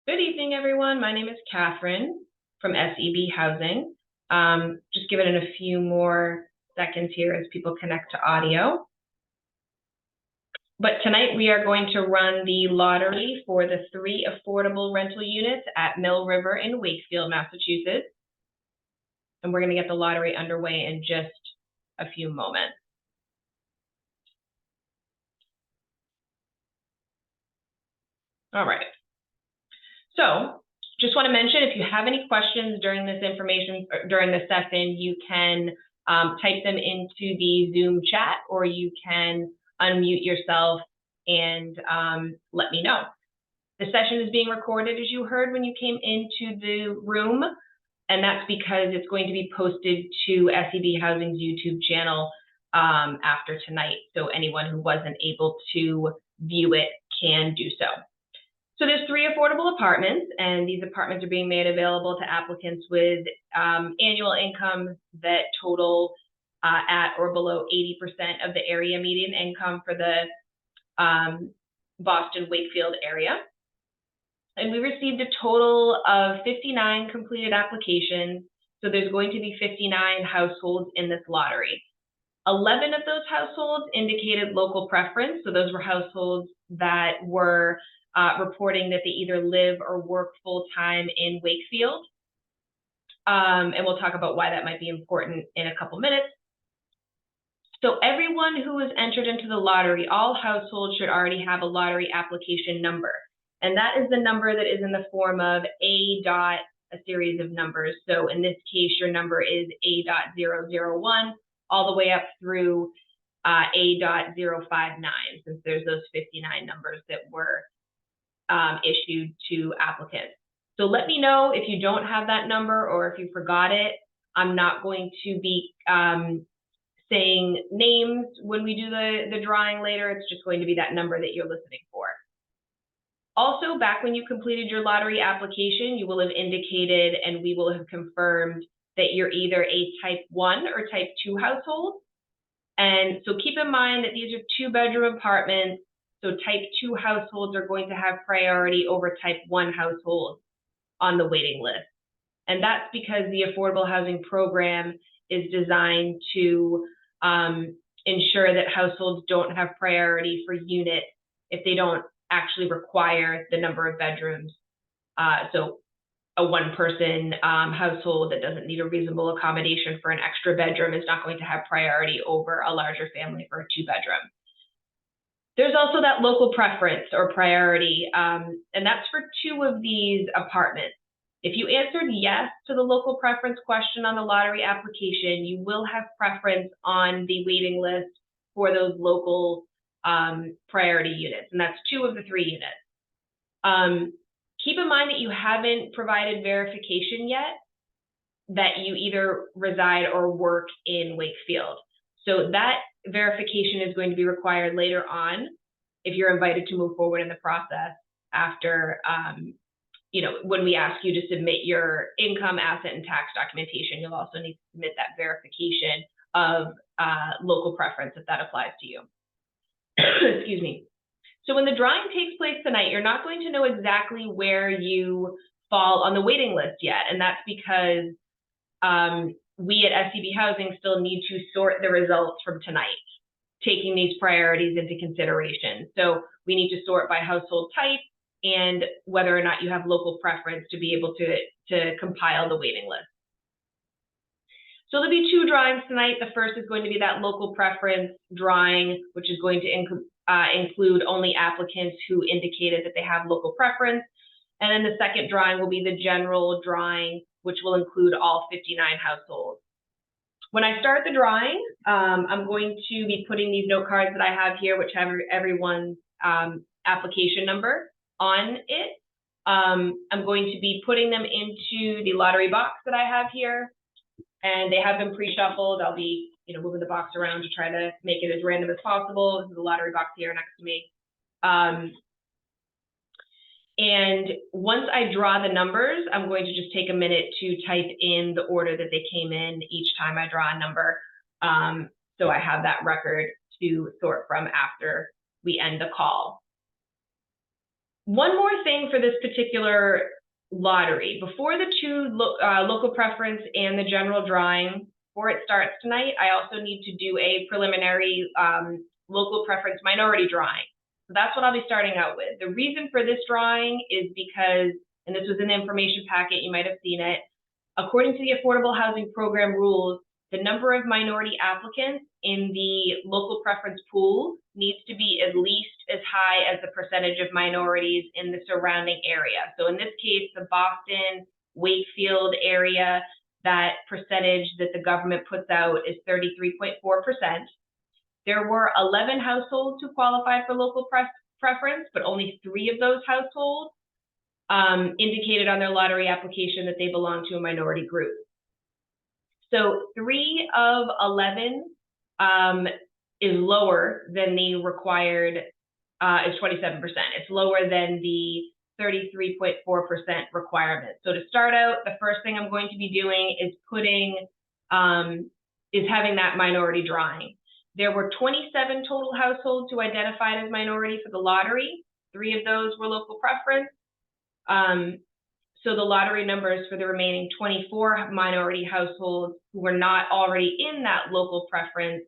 Good evening, everyone. My name is Catherine from SEB Housing. Just give it in a few more seconds here as people connect to audio. But tonight we are going to run the lottery for the 3 affordable rental units at Mill River in Wakefield, Massachusetts. And we're going to get the lottery underway in just a few moments. All right. So just want to mention, if you have any questions during this session, you can type them into the Zoom chat, or you can unmute yourself and let me know. The session is being recorded, as you heard when you came into the room, and that's because it's going to be posted to SEB Housing's YouTube channel after tonight, so anyone who wasn't able to view it can do so. So there's 3 affordable apartments, and these apartments are being made available to applicants with annual income that total at or below 80% of the area median income for the Boston Wakefield area. And we received a total of 59 completed applications. So there's going to be 59 households in this lottery. 11 of those households indicated local preference. So those were households that were reporting that they either live or work full-time in Wakefield. And we'll talk about why that might be important in a couple minutes. So everyone who was entered into the lottery, all households should already have a lottery application number. And that is the number that is in the form of A dot, a series of numbers. So in this case, your number is A.001 all the way up through A.059, since there's those 59 numbers that were issued to applicants. So let me know if you don't have that number or if you forgot it. I'm not going to be saying names when we do the drawing later. It's just going to be that number that you're listening for. Also, back when you completed your lottery application, you will have indicated and we will have confirmed that you're either a type 1 or type 2 household. And so keep in mind that these are 2-bedroom apartments. So type 2 households are going to have priority over type 1 households on the waiting list. And that's because the affordable housing program is designed to ensure that households don't have priority for units if they don't actually require the number of bedrooms. So a 1-person household that doesn't need a reasonable accommodation for an extra bedroom is not going to have priority over a larger family for a 2-bedroom. There's also that local preference or priority, and that's for 2 of these apartments. If you answered yes to the local preference question on the lottery application, you will have preference on the waiting list for those local priority units, and that's 2 of the 3 units. Keep in mind that you haven't provided verification yet that you either reside or work in Wakefield. So that verification is going to be required later on if you're invited to move forward in the process after, when we ask you to submit your income, asset, and tax documentation. You'll also need to submit that verification of local preference if that applies to you. Excuse me. So when the drawing takes place tonight, you're not going to know exactly where you fall on the waiting list yet. And that's because we at SEB Housing still need to sort the results from tonight, taking these priorities into consideration. So we need to sort by household type and whether or not you have local preference to be able to compile the waiting list. So there'll be 2 drawings tonight. The first is going to be that local preference drawing, which is going to include only applicants who indicated that they have local preference. And then the second drawing will be the general drawing, which will include all 59 households. When I start the drawing, I'm going to be putting these note cards that I have here, which have everyone's application number on it. I'm going to be putting them into the lottery box that I have here, and they have been pre-shuffled. I'll be moving the box around to try to make it as random as possible. This is the lottery box here next to me. And once I draw the numbers, I'm going to just take a minute to type in the order that they came in each time I draw a number. So I have that record to sort from after we end the call. One more thing for this particular lottery. Before the two local preference and the general drawing, before it starts tonight, I also need to do a preliminary local preference minority drawing. So that's what I'll be starting out with. The reason for this drawing is because, and this was in the information packet, you might have seen it, according to the Affordable Housing Program rules, the number of minority applicants in the local preference pool needs to be at least as high as the percentage of minorities in the surrounding area. So in this case, the Boston, Wakefield area, that percentage that the government puts out is 33.4%. There were 11 households who qualified for local preference, but only 3 of those households indicated on their lottery application that they belong to a minority group. So 3 of 11 is lower than the required, is 27%. It's lower than the 33.4% requirement. So to start out, the first thing I'm going to be doing is having that minority drawing. There were 27 total households who identified as minority for the lottery. 3 of those were local preference. So the lottery numbers for the remaining 24 minority households who were not already in that local preference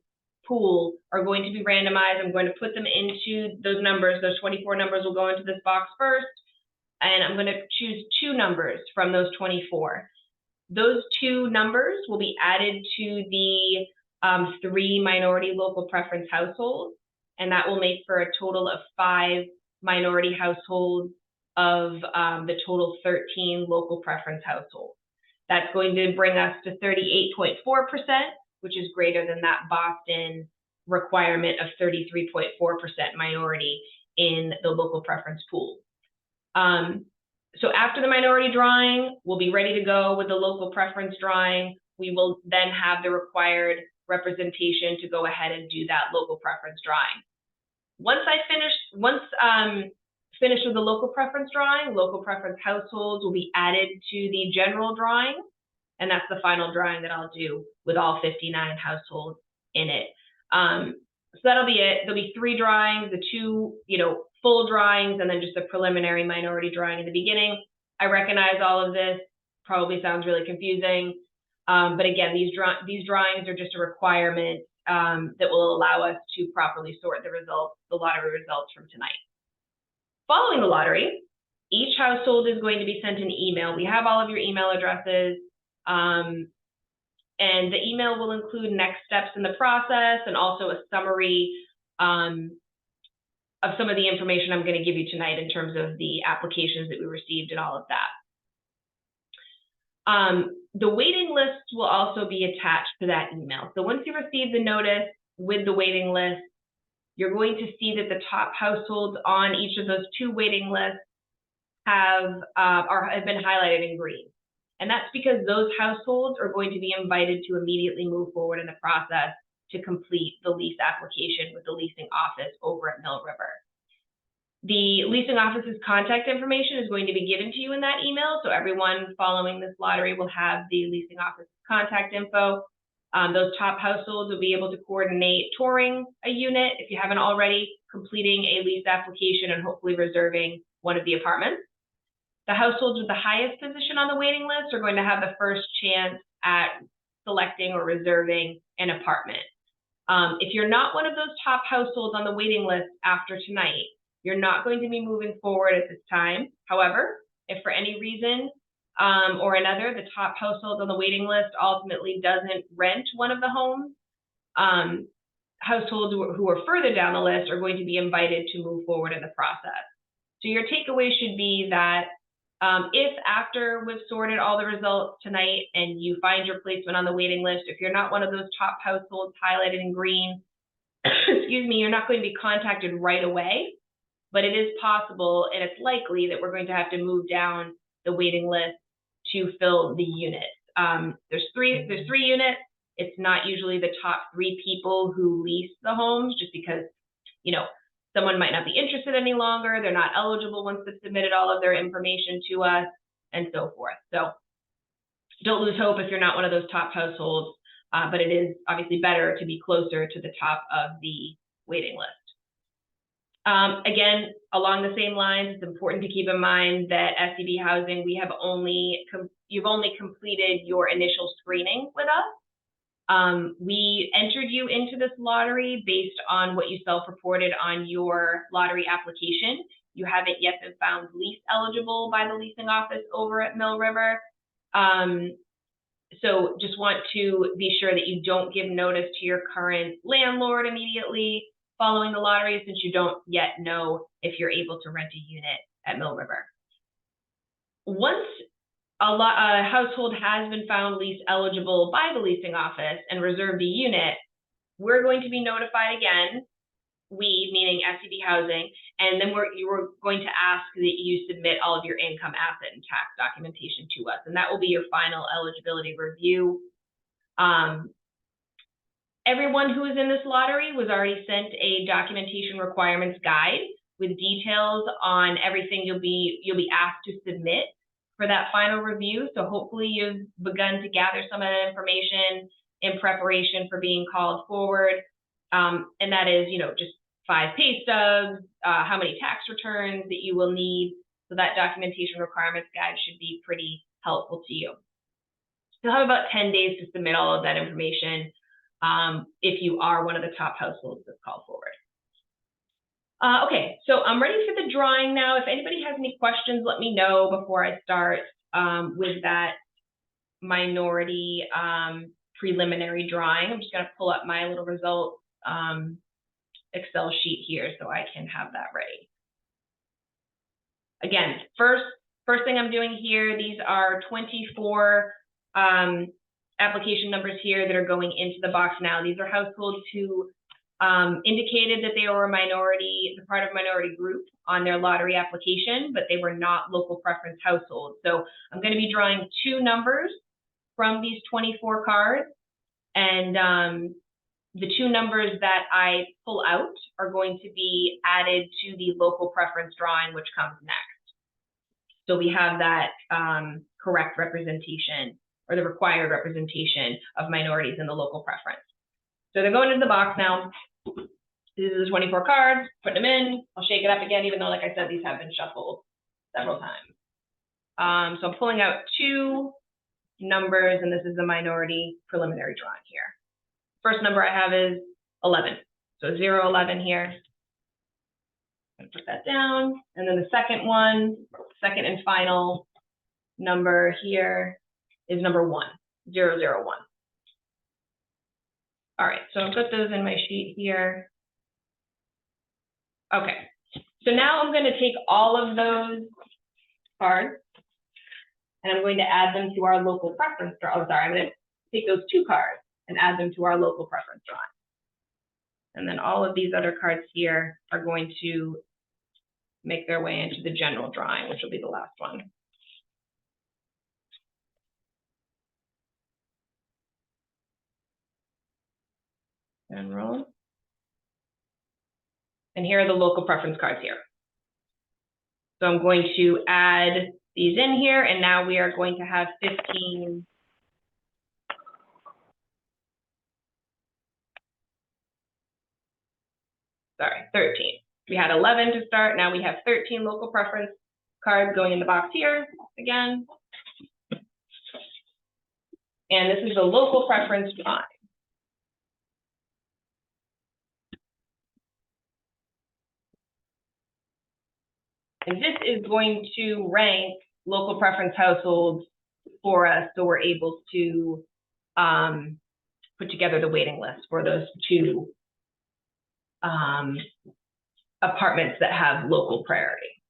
pool are going to be randomized. I'm going to put them into those numbers. Those 24 numbers will go into this box first, and I'm going to choose 2 numbers from those 24. Those 2 numbers will be added to the 3 minority local preference households, and that will make for a total of 5 minority households of the total 13 local preference households. That's going to bring us to 38.4%, which is greater than that Boston requirement of 33.4% minority in the local preference pool. So after the minority drawing, we'll be ready to go with the local preference drawing. We will then have the required representation to go ahead and do that local preference drawing. Once finished with the local preference drawing, local preference households will be added to the general drawing, and that's the final drawing that I'll do with all 59 households in it. So that'll be it. There'll be 3 drawings, the 2, full drawings, and then just a preliminary minority drawing in the beginning. I recognize all of this probably sounds really confusing, but again, these drawings are just a requirement that will allow us to properly sort the lottery results from tonight. Following the lottery, each household is going to be sent an email. We have all of your email addresses, and the email will include next steps in the process and also a summary of some of the information I'm going to give you tonight in terms of the applications that we received and all of that. The waiting list will also be attached to that email. So once you receive the notice with the waiting list, you're going to see that the top households on each of those 2 waiting lists have been highlighted in green. And that's because those households are going to be invited to immediately move forward in the process to complete the lease application with the leasing office over at Mill River. The leasing office's contact information is going to be given to you in that email, so everyone following this lottery will have the leasing office's contact info. Those top households will be able to coordinate touring a unit if you haven't already, completing a lease application, and hopefully reserving one of the apartments. The households with the highest position on the waiting list are going to have the first chance at selecting or reserving an apartment. If you're not one of those top households on the waiting list after tonight, you're not going to be moving forward at this time. However, if for any reason or another, the top household on the waiting list ultimately doesn't rent one of the homes, households who are further down the list are going to be invited to move forward in the process. So your takeaway should be that if after we've sorted all the results tonight and you find your placement on the waiting list, if you're not one of those top households highlighted in green, excuse me, you're not going to be contacted right away, but it is possible and it's likely that we're going to have to move down the waiting list to fill the units. There's three units. It's not usually the top 3 people who lease the homes, just because, someone might not be interested any longer. They're not eligible once they've submitted all of their information to us, and so forth. So don't lose hope if you're not one of those top households, but it is obviously better to be closer to the top of the waiting list. Again, along the same lines, it's important to keep in mind that SCB Housing, you've only completed your initial screening with us. We entered you into this lottery based on what you self-reported on your lottery application. You haven't yet been found lease eligible by the leasing office over at Mill River. So just want to be sure that you don't give notice to your current landlord immediately following the lottery, since you don't yet know if you're able to rent a unit at Mill River. Once a household has been found lease eligible by the leasing office and reserved a unit, we're going to be notified again, we, meaning SCB Housing, and then you're going to ask that you submit all of your income, asset, and tax documentation to us, and that will be your final eligibility review. Everyone who is in this lottery was already sent a documentation requirements guide with details on everything you'll be asked to submit for that final review. So hopefully you've begun to gather some of that information in preparation for being called forward. And that is, just 5 pay stubs, how many tax returns that you will need. So that documentation requirements guide should be pretty helpful to you. You'll have about 10 days to submit all of that information if you are one of the top households that's called forward. Okay, so I'm ready for the drawing now. If anybody has any questions, let me know before I start with that minority preliminary drawing. I'm just going to pull up my little results Excel sheet here so I can have that ready. Again, first thing I'm doing here, these are 24 application numbers here that are going into the box now. These are households who indicated that they were a part of a minority group on their lottery application, but they were not local preference households. So I'm going to be drawing 2 numbers from these 24 cards, and the 2 numbers that I pull out are going to be added to the local preference drawing, which comes next. So we have that correct representation, or the required representation of minorities in the local preference. So they're going into the box now. These are the 24 cards, putting them in. I'll shake it up again, even though, like I said, these have been shuffled several times. So I'm pulling out 2 numbers, and this is the minority preliminary drawing here. First number I have is 11. So 011 here. I'm going to put that down. And then the second and final number here is number 1, 001. All right, so I'll put those in my sheet here. Okay, so now I'm going to take all of those cards and I'm going to add them to our local preference drawing. Oh, sorry, I'm going to take those 2 cards and add them to our local preference drawing. And then all of these other cards here are going to make their way into the general drawing, which will be the last one. General. And here are the local preference cards here. So I'm going to add these in here, and now we are going to have 15. Sorry, 13. We had 11 to start. Now we have 13 local preference cards going in the box here again. And this is the local preference drawing. And this is going to rank local preference households for us, so we're able to put together the waiting list for those 2 apartments that have local priority.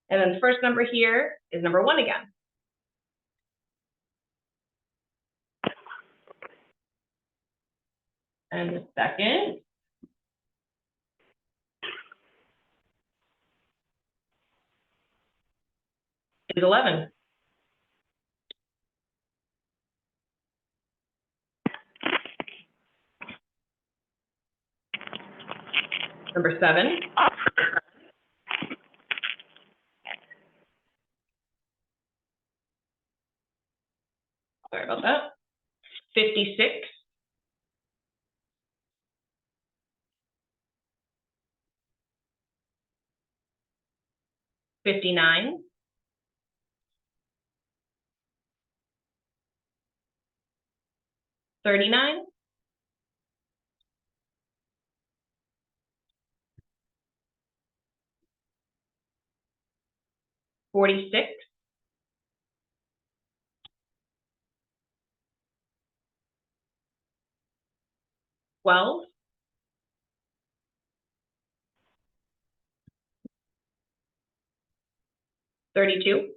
And then the first number here is number 1 again. And the second is 11. Number 7. Sorry about that. 56. 59, 39, 46, 12, 32,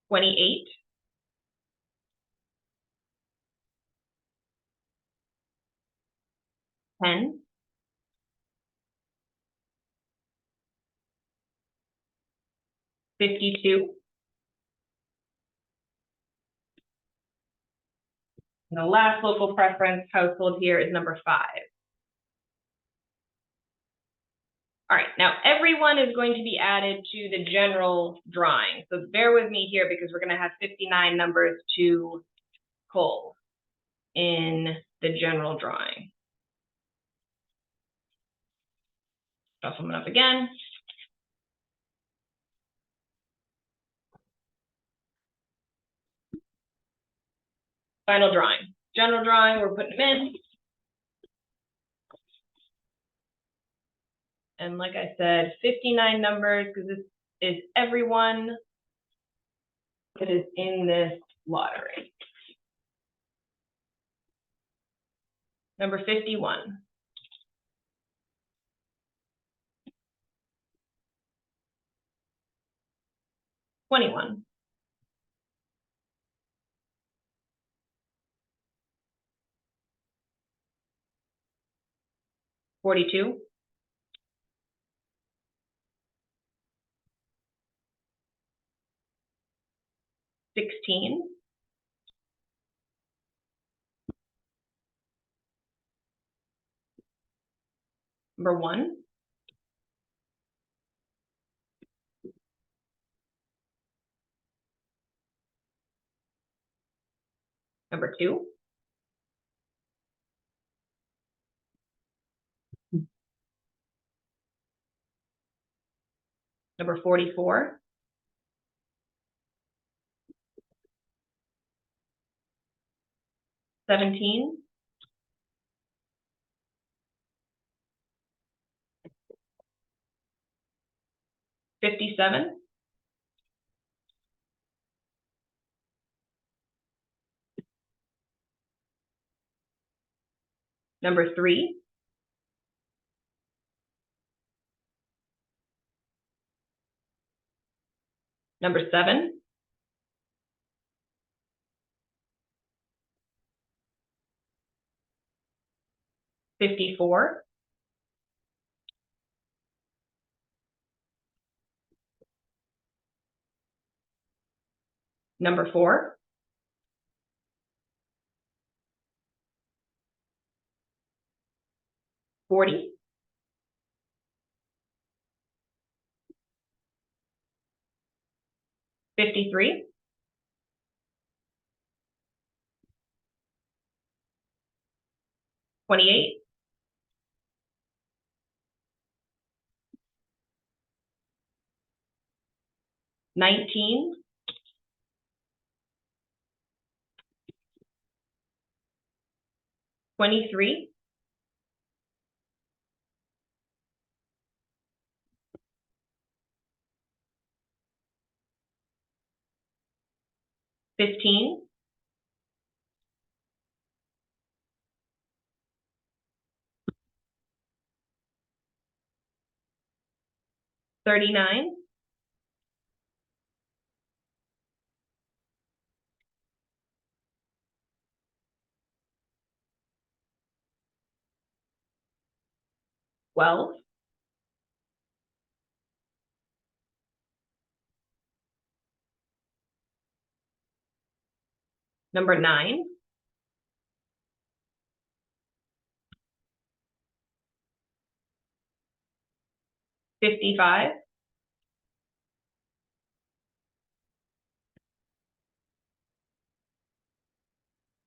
28, 10, 52, and the last local preference household here is number 5. All right, now everyone is going to be added to the general drawing. So bear with me here because we're going to have 59 numbers to pull in the general drawing. Shuffle them up again. Final drawing. General drawing, we're putting them in. And like I said, 59 numbers because this is everyone that is in this lottery. Number 51. 21. 42. 16. 1. 2. 44. 17. 57. 3. 7. 54. 4. 40. 53. 28. 19. 23. 15. 39. 12. 9. 55.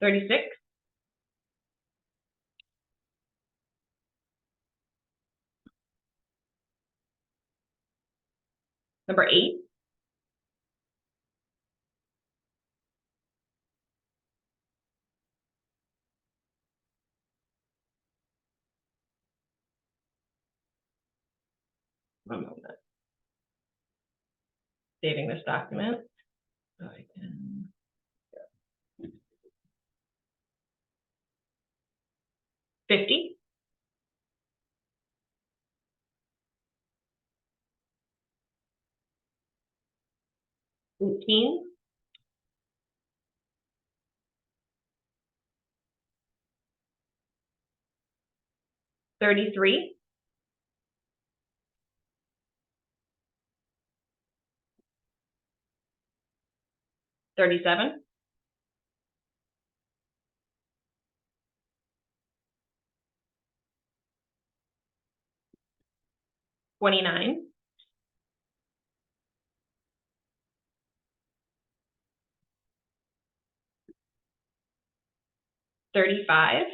36. Number 8. One moment. Saving this document. So I can. 50. 18. 33. 37. 29. 35.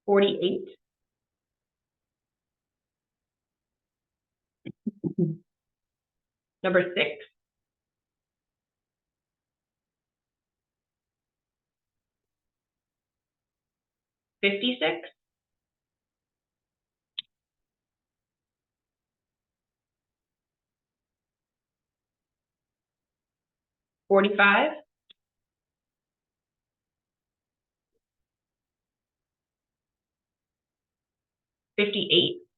48. Number 6. 56. 45. 58.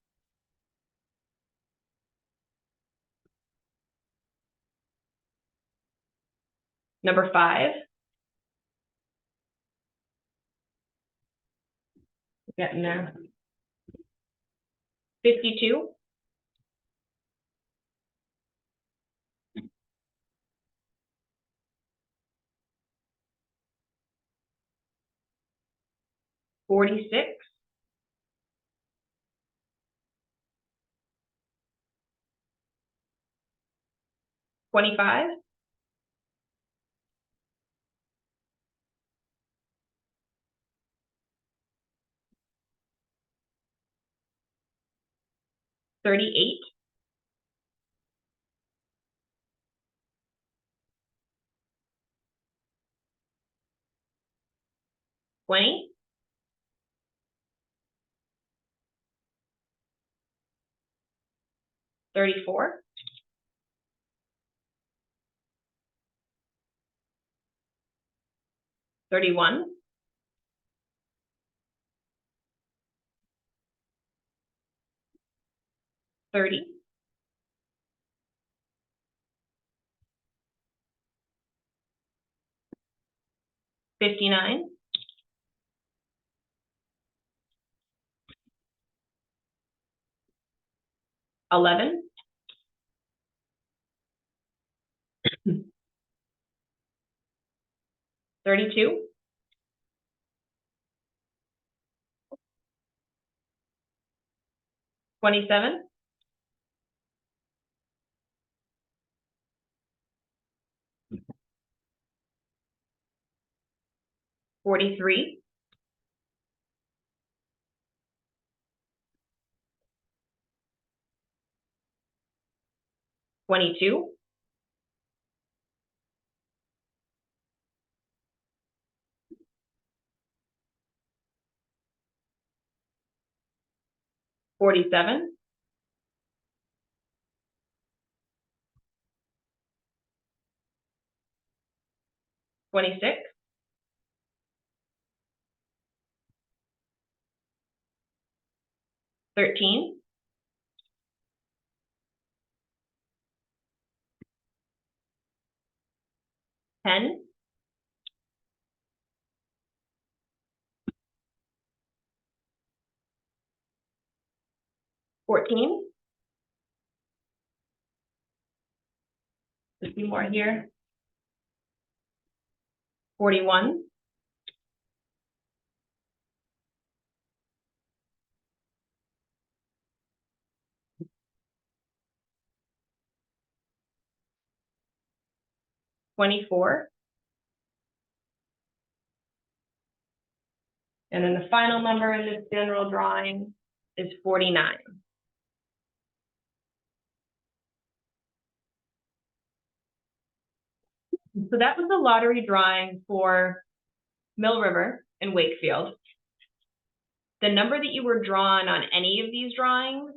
5. Getting there. 52. 46. 25. 38. 20. 34. 31. 30. 59. 11. 32. 27. 43. 22. 47. 26. 13. 10. 14. A few more here. 41. 24. And then the final number in this general drawing is 49. So that was the lottery drawing for Mill River and Wakefield. The number that you were drawn on any of these drawings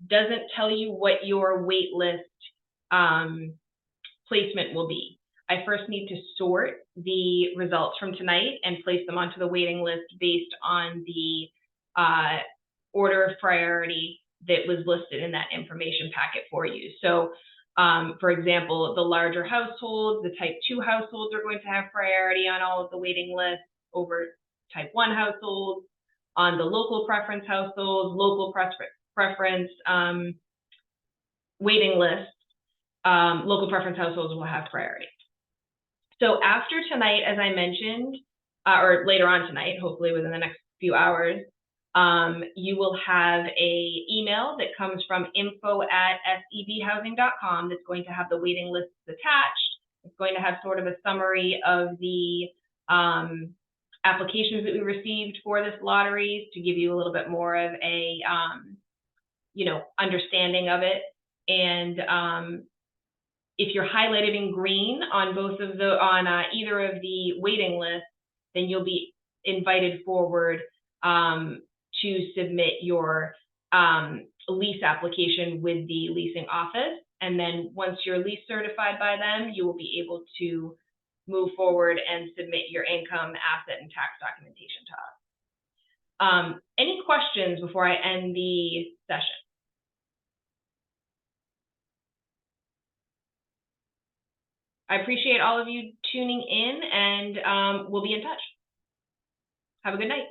doesn't tell you what your wait list placement will be. I first need to sort the results from tonight and place them onto the waiting list based on the order of priority that was listed in that information packet for you. So, for example, the larger households, the type 2 households are going to have priority on all of the waiting lists over type 1 households. On the local preference households, local preference waiting lists, local preference households will have priority. So after tonight, as I mentioned, or later on tonight, hopefully within the next few hours, you will have a email that comes from info@sebhousing.com that's going to have the waiting lists attached. It's going to have sort of a summary of the applications that we received for this lottery to give you a little bit more of a understanding of it. And if you're highlighted in green on either of the waiting lists, then you'll be invited forward to submit your lease application with the leasing office. And then once you're lease certified by them, you will be able to move forward and submit your income, asset, and tax documentation to us. Any questions before I end the session? I appreciate all of you tuning in, and we'll be in touch. Have a good night.